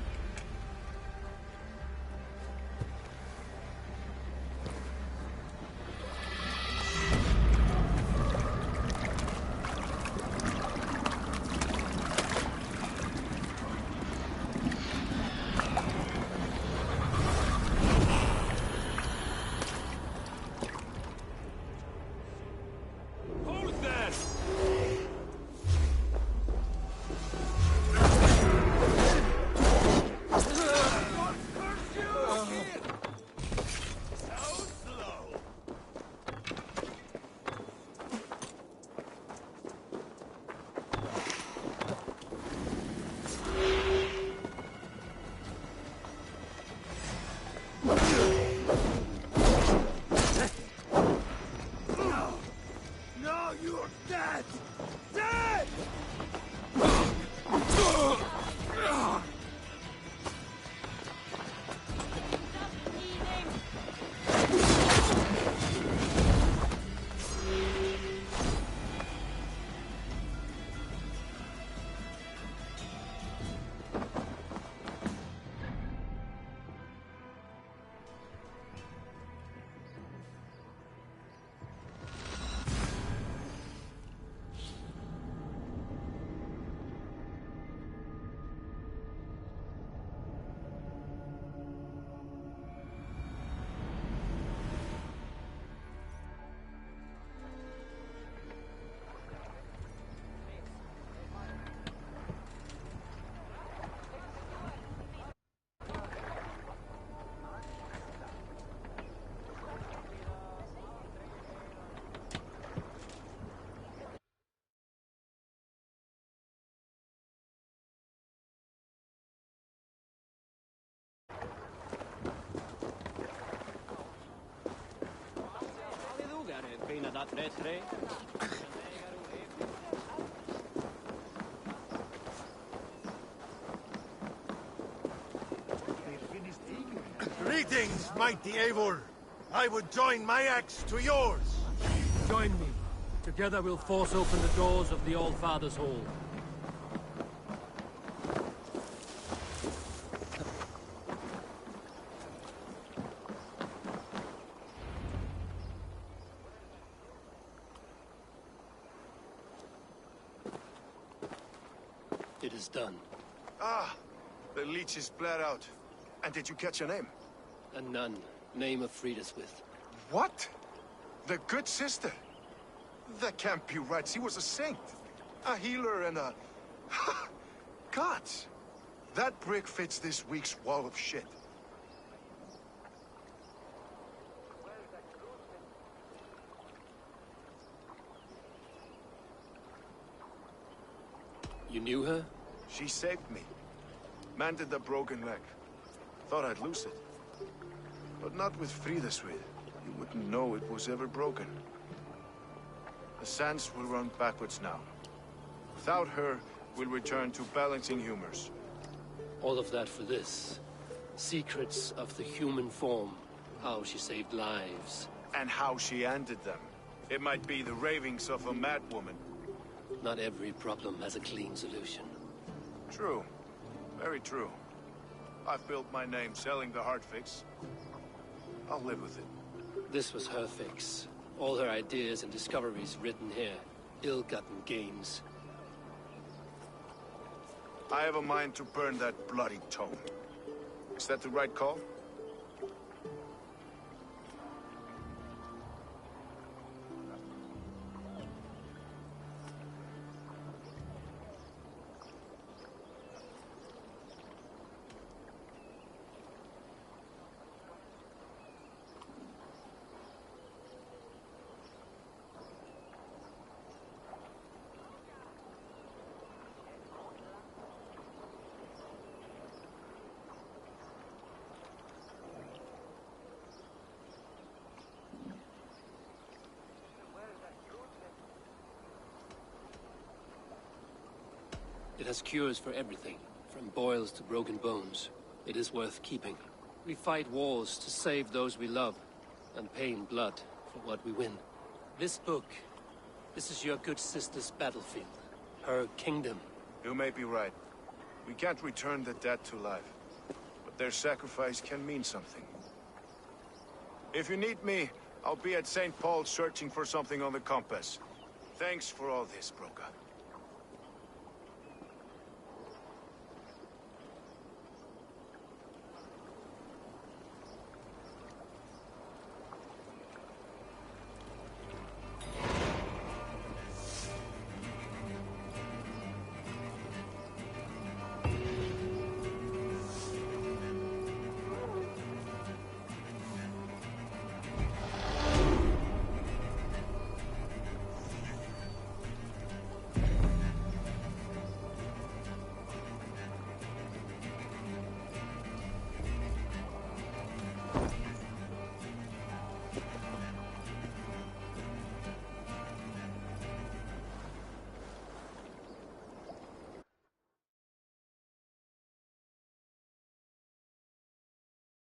Greetings, mighty Eivor. I would join my axe to yours. Join me. Together we'll force open the doors of the All-Father's Hall. It is done. Ah, the leech is bled out. And did you catch a name? A nun. Name of Friediswith. What? The good sister? That can't be right. She was a saint. A healer and a... Gods! That brick fits this week's wall of shit. You knew her? She saved me. Mended the broken leg. Thought I'd lose it. But not with Friediswith. You wouldn't know it was ever broken. The sands will run backwards now. Without her, we'll return to balancing humors. All of that for this. Secrets of the human form. How she saved lives. And how she ended them. It might be the ravings of a madwoman. Not every problem has a clean solution. True. Very true. I've built my name selling the heart fix. I'll live with it. This was her fix. All her ideas and discoveries written here. Ill-gotten gains. I have a mind to burn that bloody tome. Is that the right call? It has cures for everything, from boils to broken bones. It is worth keeping. We fight wars to save those we love, and pay in blood for what we win. This book, this is your good sister's battlefield. Her kingdom. You may be right. We can't return the dead to life. But their sacrifice can mean something. If you need me, I'll be at St. Paul's searching for something on the compass. Thanks for all this, Broca.